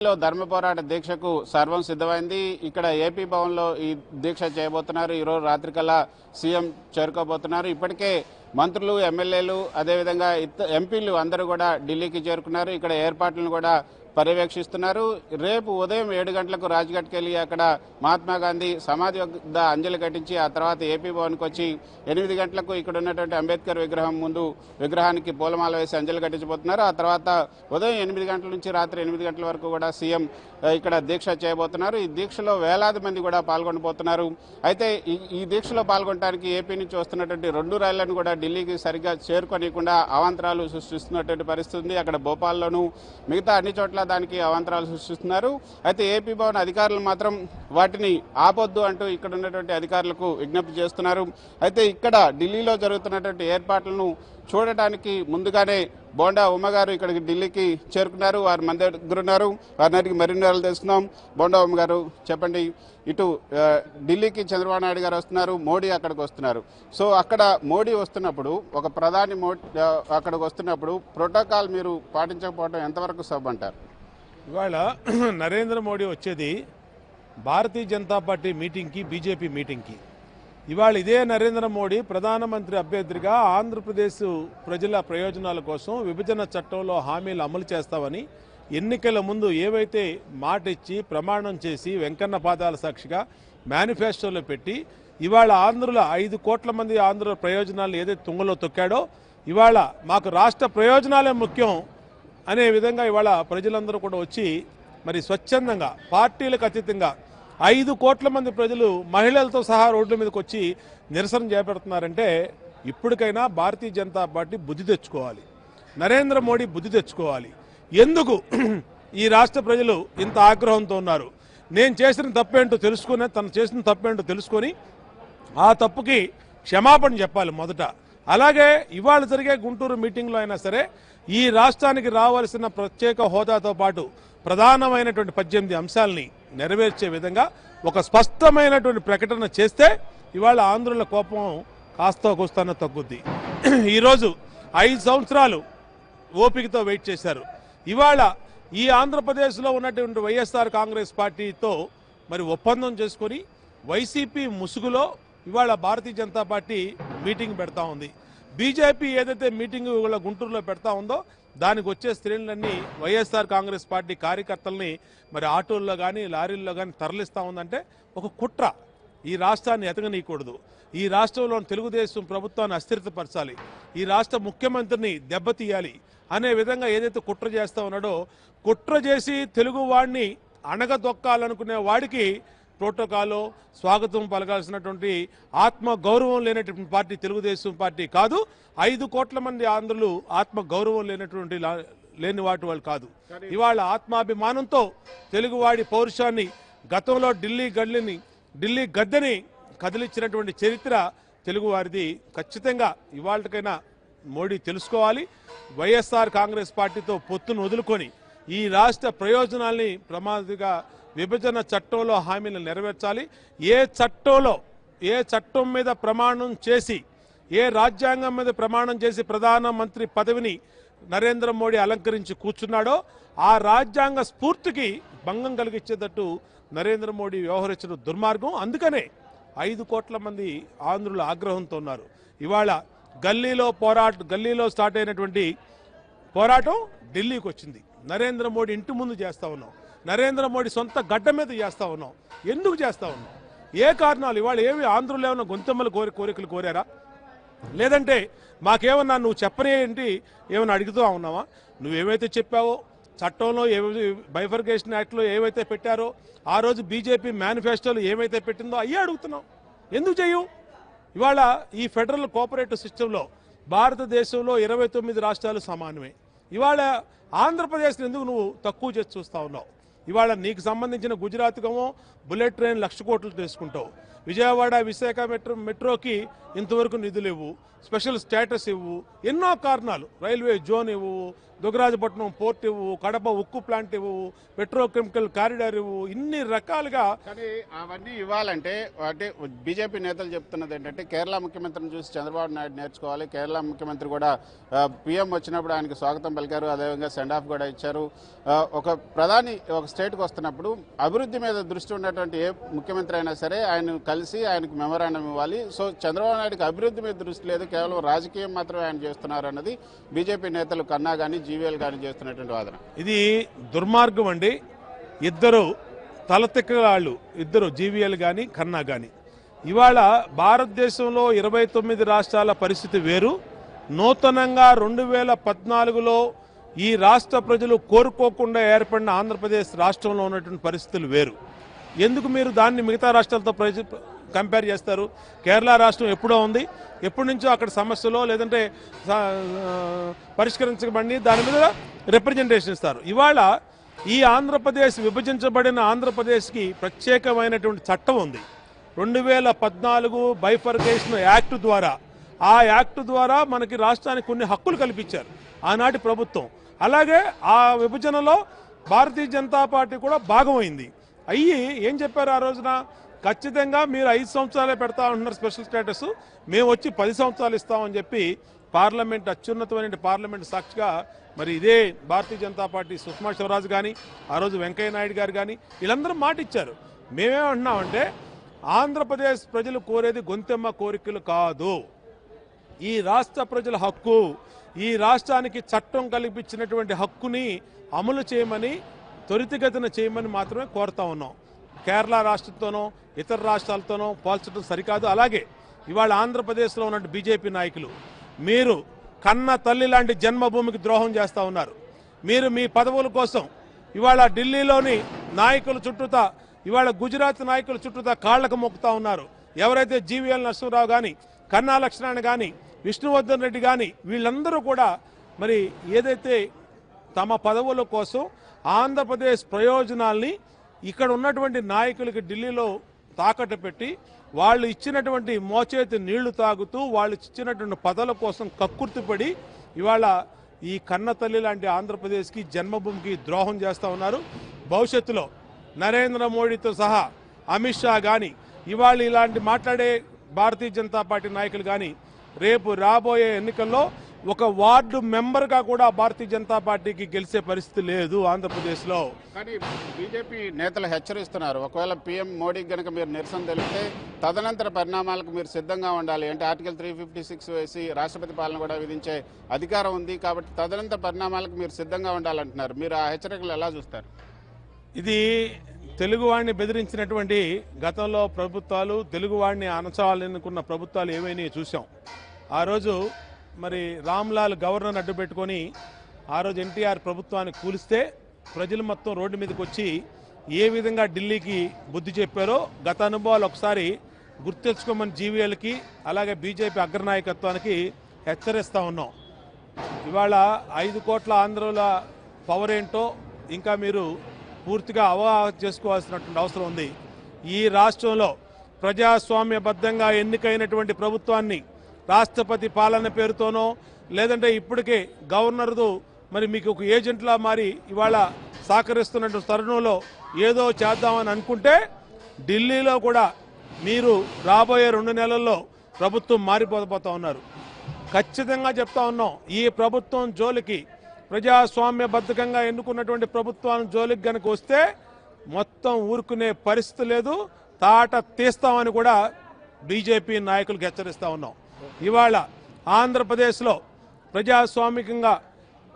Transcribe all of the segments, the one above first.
ధర్మ పోరాట దీక్షకు సర్వం సిద్ధమైంది. ఇక్కడ ఏపీ భవన్లో ఈ దీక్ష చేయబోతున్నారు. ఈరోజు రాత్రికల్లా సీఎం చేరుకోబోతున్నారు. ఇప్పటికే మంత్రులు, ఎమ్మెల్యేలు, అదేవిధంగా ఎంపీలు అందరూ కూడా ఢిల్లీకి చేరుకున్నారు. ఇక్కడ ఏర్పాట్లను కూడా పర్యవేక్షిస్తున్నారు. రేపు ఉదయం 7 గంటలకు రాజ్ఘాట్కి వెళ్ళి అక్కడ మహాత్మా గాంధీ సమాధి వద్ద అంజలి ఘటించి ఆ తర్వాత ఏపీ భవన్కి వచ్చి 8 గంటలకు ఇక్కడ ఉన్నటువంటి అంబేద్కర్ విగ్రహం ముందు విగ్రహానికి పూలమాల వేసి అంజలి ఘటించబోతున్నారు. ఆ తర్వాత ఉదయం 8 గంటల నుంచి రాత్రి 8 గంటల వరకు కూడా సీఎం ఇక్కడ దీక్ష చేయబోతున్నారు. ఈ దీక్షలో వేలాది మంది కూడా పాల్గొనబోతున్నారు. అయితే ఈ దీక్షలో పాల్గొనడానికి ఏపీ నుంచి వస్తున్నటువంటి 2 రైళ్లను కూడా ఢిల్లీకి సరిగ్గా చేరుకోనియకుండా అవాంతరాలు సృష్టిస్తున్నటువంటి పరిస్థితి ఉంది. అక్కడ భోపాల్లోనూ మిగతా అన్ని చోట్ల దానికి అవాంతరాలు సృష్టిస్తున్నారు. అయితే ఏపీ భవన్ అధికారులు మాత్రం వాటిని ఆపొద్దు అంటూ ఇక్కడ ఉన్నటువంటి అధికారులకు విజ్ఞప్తి చేస్తున్నారు. అయితే ఇక్కడ ఢిల్లీలో జరుగుతున్నటువంటి ఏర్పాట్లను చూడటానికి ముందుగానే బోండా ఉమ్మగారు ఇక్కడికి ఢిల్లీకి చేరుకున్నారు. వారు మన దగ్గర ఉన్నారు. వారిని మరిన్ని వివరాలు తెలుసుకుందాం. బోండా ఉమ్మగారు చెప్పండి, ఇటు ఢిల్లీకి చంద్రబాబు నాయుడు గారు వస్తున్నారు, మోడీ అక్కడికి వస్తున్నారు. సో అక్కడ మోడీ వస్తున్నప్పుడు, ఒక ప్రధాని అక్కడికి వస్తున్నప్పుడు ప్రోటోకాల్ మీరు పాటించకపోవడం ఎంతవరకు సబ్బంటారు? ఇవాళ నరేంద్ర మోడీ వచ్చేది భారతీయ జనతా పార్టీ మీటింగ్కి, బీజేపీ మీటింగ్కి. ఇవాళ ఇదే నరేంద్ర మోడీ ప్రధానమంత్రి అభ్యర్థిగా ఆంధ్రప్రదేశ్ ప్రజల ప్రయోజనాల కోసం విభజన చట్టంలో హామీలు అమలు చేస్తామని ఎన్నికల ముందు ఏవైతే మాట ఇచ్చి ప్రమాణం చేసి వెంకన్న పాదాల సాక్షిగా మేనిఫెస్టోలో పెట్టి ఇవాళ ఆంధ్రుల 5 కోట్ల మంది ఆంధ్రుల ప్రయోజనాలు ఏదైతే తుంగలో తొక్కాడో, ఇవాళ మాకు రాష్ట్ర ప్రయోజనాలే ముఖ్యం అనే విధంగా ఇవాళ ప్రజలందరూ కూడా వచ్చి మరి స్వచ్ఛందంగా పార్టీలకు అతీతంగా 5 కోట్ల మంది ప్రజలు మహిళలతో సహా రోడ్ల మీదకి వచ్చి నిరసన చేపడుతున్నారంటే ఇప్పటికైనా భారతీయ జనతా పార్టీ బుద్ధి తెచ్చుకోవాలి, నరేంద్ర మోడీ బుద్ధి తెచ్చుకోవాలి. ఎందుకు ఈ రాష్ట్ర ప్రజలు ఇంత ఆగ్రహంతో ఉన్నారు? నేను చేసిన తప్పేంటో తెలుసుకుని, తను చేసిన తప్పేంటో తెలుసుకొని ఆ తప్పుకి క్షమాపణ చెప్పాలి మొదట. అలాగే ఇవాళ జరిగే గుంటూరు మీటింగ్లో అయినా సరే ఈ రాష్ట్రానికి రావాల్సిన ప్రత్యేక హోదాతో పాటు ప్రధానమైనటువంటి 18 అంశాలని నెరవేర్చే విధంగా ఒక స్పష్టమైనటువంటి ప్రకటన చేస్తే ఇవాళ ఆంధ్రుల కోపం కాస్త కూస్తానో తగ్గుద్ది. ఈరోజు 5 సంవత్సరాలు ఓపికతో వెయిట్ చేశారు. ఇవాళ ఈ ఆంధ్రప్రదేశ్లో ఉన్నటువంటి వైఎస్ఆర్ కాంగ్రెస్ పార్టీతో మరి ఒప్పందం చేసుకొని వైసీపీ ముసుగులో ఇవాళ భారతీయ జనతా పార్టీ మీటింగ్ పెడతా ఉంది. బీజేపీ ఏదైతే మీటింగ్ ఇవాళ గుంటూరులో పెడతా ఉందో దానికి వచ్చే శ్రేణులన్నీ వైఎస్ఆర్ కాంగ్రెస్ పార్టీ కార్యకర్తల్ని మరి ఆటోల్లో కానీ లారీల్లో కానీ తరలిస్తూ ఉందంటే ఒక కుట్ర. ఈ రాష్ట్రాన్ని ఎతగనీయకూడదు, ఈ రాష్ట్రంలోని తెలుగుదేశం ప్రభుత్వాన్ని అస్థిరతపరచాలి, ఈ రాష్ట్ర ముఖ్యమంత్రిని దెబ్బతీయాలి అనే విధంగా ఏదైతే కుట్ర చేస్తూ ఉన్నాడో, కుట్ర చేసి తెలుగు వాడిని అణగదొక్కాలనుకునే వాడికి ప్రోటోకాల్లో స్వాగతం పలకాల్సినటువంటి ఆత్మ గౌరవం లేనటువంటి పార్టీ తెలుగుదేశం పార్టీ కాదు. 5 కోట్ల మంది ఆంధ్రులు ఆత్మ గౌరవం లేని వాటి వాళ్ళు కాదు. ఇవాళ ఆత్మాభిమానంతో తెలుగువాడి పౌరుషాన్ని, గతంలో ఢిల్లీ గద్దెని కదిలించినటువంటి చరిత్ర తెలుగువారిది. ఖచ్చితంగా ఇవాళకైనా మోడీ తెలుసుకోవాలి. వైఎస్ఆర్ కాంగ్రెస్ పార్టీతో పొత్తును వదులుకొని ఈ రాష్ట్ర ప్రయోజనాల్ని ప్రమాదంగా విభజన చట్టంలో హామీలు నెరవేర్చాలి. ఏ చట్టం మీద ప్రమాణం చేసి, ఏ రాజ్యాంగం మీద ప్రమాణం చేసి ప్రధానమంత్రి పదవిని నరేంద్ర మోడీ అలంకరించి కూర్చున్నాడో ఆ రాజ్యాంగ స్ఫూర్తికి భంగం కలిగించేటట్టు నరేంద్ర మోడీ వ్యవహరించిన దుర్మార్గం. అందుకనే 5 కోట్ల మంది ఆంధ్రులు ఆగ్రహంతో ఉన్నారు. ఇవాళ గల్లీలో స్టార్ట్ అయినటువంటి పోరాటం ఢిల్లీకి వచ్చింది. నరేంద్ర మోడీ ఇంటి ముందు చేస్తా ఉన్నాం, నరేంద్ర మోడీ సొంత గడ్డ మీద చేస్తా ఉన్నాం. ఎందుకు చేస్తా ఉన్నాం? ఏ కారణాలు? ఇవాళ ఏమి ఆంధ్రులు ఏమన్నా గొంతెమ్మల కోరికలు కోరారా? లేదంటే మాకేమన్నా నువ్వు చెప్పని ఏంటి ఏమన్నా అడుగుతూ ఉన్నావా? నువ్వేమైతే చెప్పావో చట్టంలో బైఫర్కేషన్ యాక్ట్లో ఏవైతే పెట్టారో, ఆ రోజు బీజేపీ మేనిఫెస్టోలో ఏమైతే పెట్టిందో అయ్యే అడుగుతున్నావు. ఎందుకు చేయవు? ఇవాళ ఈ ఫెడరల్ కోఆపరేటివ్ సిస్టంలో భారతదేశంలో 29 రాష్ట్రాలు సమానమే. ఇవాళ ఆంధ్రప్రదేశ్ని ఎందుకు నువ్వు తక్కువ చేసి చూస్తూ ఉన్నావు? ఇవాళ నీకు సంబంధించిన గుజరాత్కేమో బుల్లెట్ ట్రైన్ 1,00,000 కోట్లు తీసుకుంటావు, విజయవాడ విశాఖ మెట్రోకి ఇంతవరకు నిధులు ఇవ్వు, స్పెషల్ స్టేటస్ ఇవ్వు, ఎన్నో కారణాలు, రైల్వే జోన్ ఇవ్వు, దుగ్గరాజపట్నం పోర్ట్ ఇవ్వు, కడప ఉక్కు ప్లాంట్ ఇవ్వు, పెట్రోకెమికల్ కారిడార్ ఇవ్వు, ఇన్ని రకాలుగా. కానీ అవన్నీ ఇవ్వాలంటే అంటే బీజేపీ నేతలు చెప్తున్నది ఏంటంటే కేరళ ముఖ్యమంత్రిని చూసి చంద్రబాబు నాయుడు నేర్చుకోవాలి. కేరళ ముఖ్యమంత్రి కూడా పీఎం వచ్చినప్పుడు ఆయనకు స్వాగతం పలికారు, అదేవిధంగా సెండ్ ఆఫ్ కూడా ఇచ్చారు. ఒక ప్రధాని ఒక స్టేట్కి వస్తున్నప్పుడు అభివృద్ధి మీద దృష్టి ఉన్నటువంటి ఏ ముఖ్యమంత్రి అయినా సరే ఆయన కలిసి ఆయనకు మెమరాండం ఇవ్వాలి. సో చంద్రబాబు నాయుడుకి అభివృద్ధి మీద దృష్టి లేదు, కేవలం రాజకీయం మాత్రమే ఆయన చేస్తున్నారు అన్నది బీజేపీ నేతలు కన్నా కానీ జీవీఎల్ కానీ చేస్తున్నటువంటి వాదన. ఇది దుర్మార్గం అండి. ఇద్దరు తలతిక్కగాళ్ళు, ఇద్దరు జీవీఎల్ కానీ కన్నా కానీ. ఇవాళ భారతదేశంలో 29 రాష్ట్రాల పరిస్థితి వేరు. నూతనంగా 2014లో ఈ రాష్ట్ర ప్రజలు కోరుకోకుండా ఏర్పడిన ఆంధ్రప్రదేశ్ రాష్ట్రంలో ఉన్నటువంటి పరిస్థితులు వేరు. ఎందుకు మీరు దాన్ని మిగతా రాష్ట్రాలతో కంపేర్ చేస్తారు? కేరళ రాష్ట్రం ఎప్పుడో ఉంది, ఎప్పటి నుంచో అక్కడ సమస్యలో లేదంటే పరిష్కరించబడి దాని మీద రిప్రజెంటేషన్ ఇస్తారు. ఇవాళ ఈ ఆంధ్రప్రదేశ్ విభజించబడిన ఆంధ్రప్రదేశ్కి ప్రత్యేకమైనటువంటి చట్టం ఉంది. 2014 బైఫర్కేషన్ యాక్ట్ ద్వారా, ఆ యాక్ట్ ద్వారా మనకి రాష్ట్రానికి కొన్ని హక్కులు కల్పించారు ఆనాటి ప్రభుత్వం. అలాగే ఆ విభజనలో భారతీయ జనతా పార్టీ కూడా భాగమైంది. అయ్యి ఏం చెప్పారు ఆ రోజున? ఖచ్చితంగా మీరు 5 సంవత్సరాలే పెడతా ఉంటున్నారు స్పెషల్ స్టేటస్, మేము వచ్చి 10 సంవత్సరాలు ఇస్తామని చెప్పి పార్లమెంట్, అత్యున్నతమైన పార్లమెంట్ సాక్షిగా మరి ఇదే భారతీయ జనతా పార్టీ సుష్మా స్వరాజ్ కానీ, ఆ రోజు వెంకయ్య నాయుడు గారు కానీ వీళ్ళందరూ మాట ఇచ్చారు. మేమేమంటున్నామంటే ఆంధ్రప్రదేశ్ ప్రజలు కోరేది గొంతెమ్మ కోరికలు కాదు, ఈ రాష్ట్ర ప్రజల హక్కు, ఈ రాష్ట్రానికి చట్టం కల్పించినటువంటి హక్కుని అమలు చేయమని, త్వరితగతిన చేయమని మాత్రమే కోరుతా ఉన్నాం. కేరళ రాష్ట్రంతోనో ఇతర రాష్ట్రాలతోనో పోల్చడం సరికాదు. అలాగే ఇవాళ ఆంధ్రప్రదేశ్లో ఉన్న బీజేపీ నాయకులు మీరు కన్న తల్లి లాంటి జన్మభూమికి ద్రోహం చేస్తూ ఉన్నారు. మీరు మీ పదవుల కోసం ఇవాళ ఢిల్లీలోని నాయకుల చుట్టూతా, ఇవాళ గుజరాత్ నాయకుల చుట్టూతా కాళ్లకు మొక్కుతా ఉన్నారు. ఎవరైతే జీవీఎల్ నరసింహరావు కానీ, కన్నా లక్ష్మణ్ కానీ, విష్ణువర్ధన్ రెడ్డి కానీ వీళ్ళందరూ కూడా మరి ఏదైతే తమ పదవుల కోసం ఆంధ్రప్రదేశ్ ప్రయోజనాల్ని ఇక్కడ ఉన్నటువంటి నాయకులకి ఢిల్లీలో తాకట్టు పెట్టి వాళ్ళు ఇచ్చినటువంటి మోచేతి నీళ్లు తాగుతూ వాళ్ళు ఇచ్చినటువంటి పదవుల కోసం కక్కుర్తిపడి ఇవాళ ఈ కన్న తల్లి లాంటి ఆంధ్రప్రదేశ్కి జన్మభూమికి ద్రోహం చేస్తూ ఉన్నారు. భవిష్యత్తులో నరేంద్ర మోడీతో సహా అమిత్ షా కానీ, ఇవాళ ఇలాంటి మాట్లాడే భారతీయ జనతా పార్టీ నాయకులు కానీ రేపు రాబోయే ఎన్నికల్లో ఒక వార్డు మెంబర్గా కూడా భారతీయ జనతా పార్టీకి గెలిచే పరిస్థితి లేదు ఆంధ్రప్రదేశ్లో. కానీ బీజేపీ నేతలు హెచ్చరిస్తున్నారు, ఒకవేళ పీఎం మోడీకి కనుక మీరు నిరసన తెలిపితే తదనంతర పరిణామాలకు మీరు సిద్ధంగా ఉండాలి. అంటే ఆర్టికల్ 356 వేసి రాష్ట్రపతి పాలన కూడా విధించే అధికారం ఉంది కాబట్టి తదనంతర పరిణామాలకు మీరు సిద్ధంగా ఉండాలంటున్నారు. మీరు ఆ హెచ్చరికలు ఎలా చూస్తారు? ఇది తెలుగువాడిని బెదిరించినటువంటి గతంలో ప్రభుత్వాలు, తెలుగువాడిని అణచాలనుకున్న ప్రభుత్వాలు ఏమైనా చూసాం. ఆ రోజు మరి రామ్లాల్ గవర్నర్ అడ్డు పెట్టుకొని ఆ రోజు ఎన్టీఆర్ ప్రభుత్వాన్ని కూలిస్తే ప్రజలు మొత్తం రోడ్డు మీదకి వచ్చి ఏ విధంగా ఢిల్లీకి బుద్ధి చెప్పారో గత అనుభవాలు ఒకసారి గుర్తెచ్చుకోమని జీవీఎల్కి అలాగే బీజేపీ అగ్రనాయకత్వానికి హెచ్చరిస్తూ ఉన్నాం. ఇవాళ 5 కోట్ల ఆంధ్రుల పవర్ ఏంటో ఇంకా మీరు పూర్తిగా అవగాహన చేసుకోవాల్సినటువంటి అవసరం ఉంది. ఈ రాష్ట్రంలో ప్రజాస్వామ్యబద్ధంగా ఎన్నికైనటువంటి ప్రభుత్వాన్ని రాష్ట్రపతి పాలన పేరుతోనో లేదంటే ఇప్పటికే గవర్నర్దు మరి మీకు ఒక ఏజెంట్లా మారి ఇవాళ సహకరిస్తున్నటువంటి తరుణంలో ఏదో చేద్దామని అనుకుంటే ఢిల్లీలో కూడా మీరు రాబోయే 2 నెలల్లో ప్రభుత్వం మారిపోతా ఉన్నారు. ఖచ్చితంగా చెప్తా ఉన్నాం, ఈ ప్రభుత్వం జోలికి, ప్రజాస్వామ్యబద్ధకంగా ఎన్నుకున్నటువంటి ప్రభుత్వాన్ని జోలికి కనుక వస్తే మొత్తం ఊరుకునే పరిస్థితి లేదు, తాట తీస్తామని కూడా బీజేపీ నాయకులకు హెచ్చరిస్తా ఉన్నాం. ఇవాళ ఆంధ్రప్రదేశ్లో ప్రజాస్వామికంగా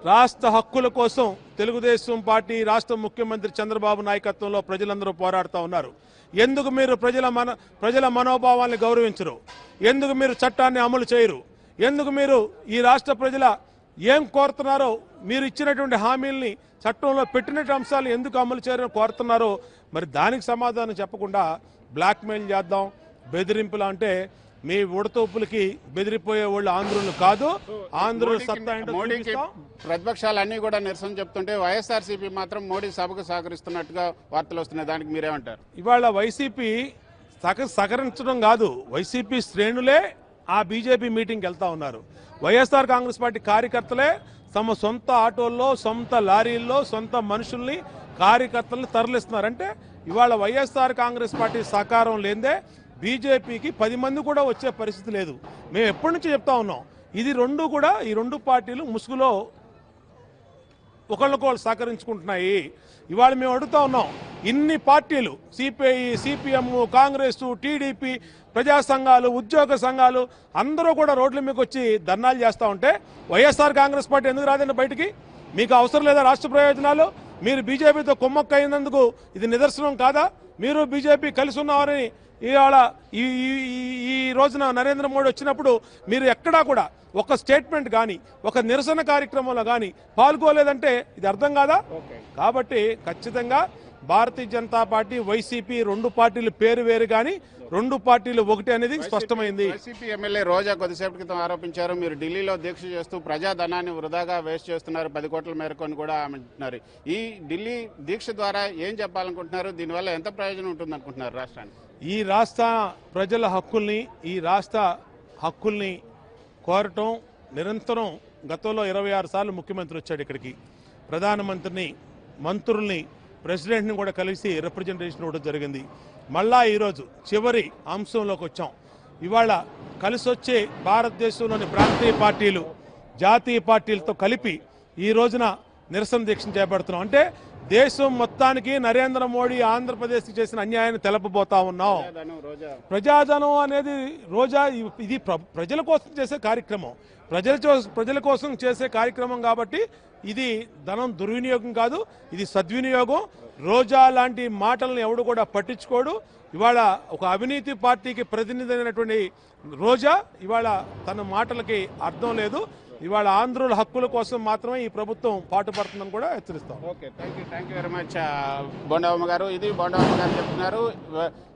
రాష్ట్ర హక్కుల కోసం తెలుగుదేశం పార్టీ రాష్ట్ర ముఖ్యమంత్రి చంద్రబాబు నాయకత్వంలో ప్రజలందరూ పోరాడుతూ ఉన్నారు. ఎందుకు మీరు ప్రజల మనోభావాల్ని గౌరవించరు? ఎందుకు మీరు చట్టాన్ని అమలు చేయరు? ఎందుకు మీరు ఈ రాష్ట్ర ప్రజల ఏం కోరుతున్నారో, మీరు ఇచ్చినటువంటి హామీల్ని చట్టంలో పెట్టినటువంటి అంశాలు ఎందుకు అమలు చేయాలని కోరుతున్నారో మరి దానికి సమాధానం చెప్పకుండా బ్లాక్మెయిల్ చేద్దాం, బెదిరింపులు అంటే మీ ఉడతూపులకి బెదిరిపోయే వాళ్ళు ఆంధ్రులు కాదు. ఆంధ్రుల సత్తా ఏంటో మోడీకి చూపిస్తాం. ప్రతిపక్షాలన్నీ కూడా నిరసన చెప్తుంటే వైఎస్ఆర్సీపీ మాత్రం మోడీ సభకు సహకరిస్తున్నట్టుగా వార్తలు వస్తున్నాయి. దానికి మీరేమంటారు? ఇవాళ వైసీపీ సహకరించడం కాదు, వైసీపీ శ్రేణులే ఆ బీజేపీ మీటింగ్కి వెళ్తా ఉన్నారు. వైఎస్ఆర్ కాంగ్రెస్ పార్టీ కార్యకర్తలే తమ సొంత ఆటోల్లో, సొంత లారీల్లో, సొంత మనుషుల్ని, కార్యకర్తల్ని తరలిస్తున్నారంటే ఇవాళ వైఎస్ఆర్ కాంగ్రెస్ పార్టీ సహకారం లేదే బీజేపీకి 10 మంది కూడా వచ్చే పరిస్థితి లేదు. మేము ఎప్పటి నుంచి చెప్తా ఉన్నాం, ఇది రెండు కూడా, ఈ రెండు పార్టీలు ముసుగులో ఒకళ్ళకొకళ్ళు సహకరించుకుంటున్నాయి. ఇవాళ మేము అడుగుతా ఉన్నాం, ఇన్ని పార్టీలు సిపిఐ, సిపిఎం, కాంగ్రెస్, టీడీపీ, ప్రజా సంఘాలు, ఉద్యోగ సంఘాలు అందరూ కూడా రోడ్ల మీదకి వచ్చి ధర్నాలు చేస్తూ ఉంటే వైఎస్ఆర్ కాంగ్రెస్ పార్టీ ఎందుకు రాదండి బయటికి? మీకు అవసరం లేదా రాష్ట్ర ప్రయోజనాలు? మీరు బీజేపీతో కుమ్మక్క అయినందుకు ఇది నిదర్శనం కాదా? మీరు బీజేపీ కలిసి ఉన్నారని ఇవాళ ఈ రోజున నరేంద్ర మోడీ వచ్చినప్పుడు మీరు ఎక్కడా కూడా ఒక స్టేట్మెంట్ కానీ, ఒక నిరసన కార్యక్రమంలో కానీ పాల్గొలేదంటే ఇది అర్థం కాదా? కాబట్టి ఖచ్చితంగా భారతీయ జనతా పార్టీ, వైసీపీ రెండు పార్టీలు పేరు వేరు కానీ రెండు పార్టీలు ఒకటి అనేది స్పష్టమైంది. వైసీపీ ఎమ్మెల్యే రోజా కొద్దిసేపటి క్రితం ఆరోపించారు, మీరు ఢిల్లీలో దీక్ష చేస్తూ ప్రజాధనాన్ని వృధాగా వేస్ట్ చేస్తున్నారు, 10 కోట్ల మేరకు అని కూడా అంటున్నారు. ఈ ఢిల్లీ దీక్ష ద్వారా ఏం చెప్పాలనుకుంటున్నారు? దీనివల్ల ఎంత ప్రయోజనం ఉంటుంది అనుకుంటున్నారు రాష్ట్రానికి? ఈ రాష్ట్ర ప్రజల హక్కుల్ని, ఈ రాష్ట్ర హక్కుల్ని కోరటం నిరంతరం. గతంలో 26 సార్లు ముఖ్యమంత్రి వచ్చాడు ఇక్కడికి, ప్రధానమంత్రిని, మంత్రుల్ని, ప్రెసిడెంట్ని కూడా కలిసి రిప్రజెంటేషన్ ఇవ్వడం జరిగింది. మళ్ళా ఈరోజు చివరి అంశంలోకి వచ్చాం. ఇవాళ కలిసి వచ్చే భారతదేశంలోని ప్రాంతీయ పార్టీలు, జాతీయ పార్టీలతో కలిపి ఈ రోజున నిరసన దీక్ష చేపడుతున్నాం. అంటే దేశం మొత్తానికి నరేంద్ర మోడీ ఆంధ్రప్రదేశ్కి చేసిన అన్యాయాన్ని తెలపబోతా ఉన్నాం. ప్రజాధనం అనేది రోజా ఇది ప్రజల కోసం చేసే కార్యక్రమం, ప్రజల కోసం చేసే కార్యక్రమం కాబట్టి ఇది ధనం దుర్వినియోగం కాదు, ఇది సద్వినియోగం. రోజా లాంటి మాటలను ఎవడు కూడా పట్టించుకోడు. ఇవాళ ఒక అవినీతి పార్టీకి ప్రతినిధి అయినటువంటి రోజా ఇవాళ తన మాటలకి అర్థం లేదు. ఇవాళ ఆంధ్రుల హక్కుల కోసం మాత్రమే ఈ ప్రభుత్వం పాటుపడుతుందని కూడా హెచ్చరిస్తాం. Okay, thank you very much Bondavamma గారు. ఇది బోండవమ్మ గారు చెప్తున్నారు,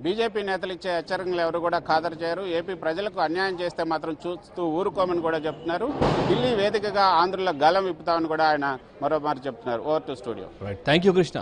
బీజేపీ నేతలు ఇచ్చే హెచ్చరికలు ఎవరు కూడా ఖాతరు చేయరు, ఏపీ ప్రజలకు అన్యాయం చేస్తే మాత్రం చూస్తూ ఊరుకోమని కూడా చెప్తున్నారు. ఢిల్లీ వేదికగా ఆంధ్రుల గలం విప్పుతామని కూడా ఆయన మరోమారు చెప్తున్నారు. Over to studio. Thank you Krishna.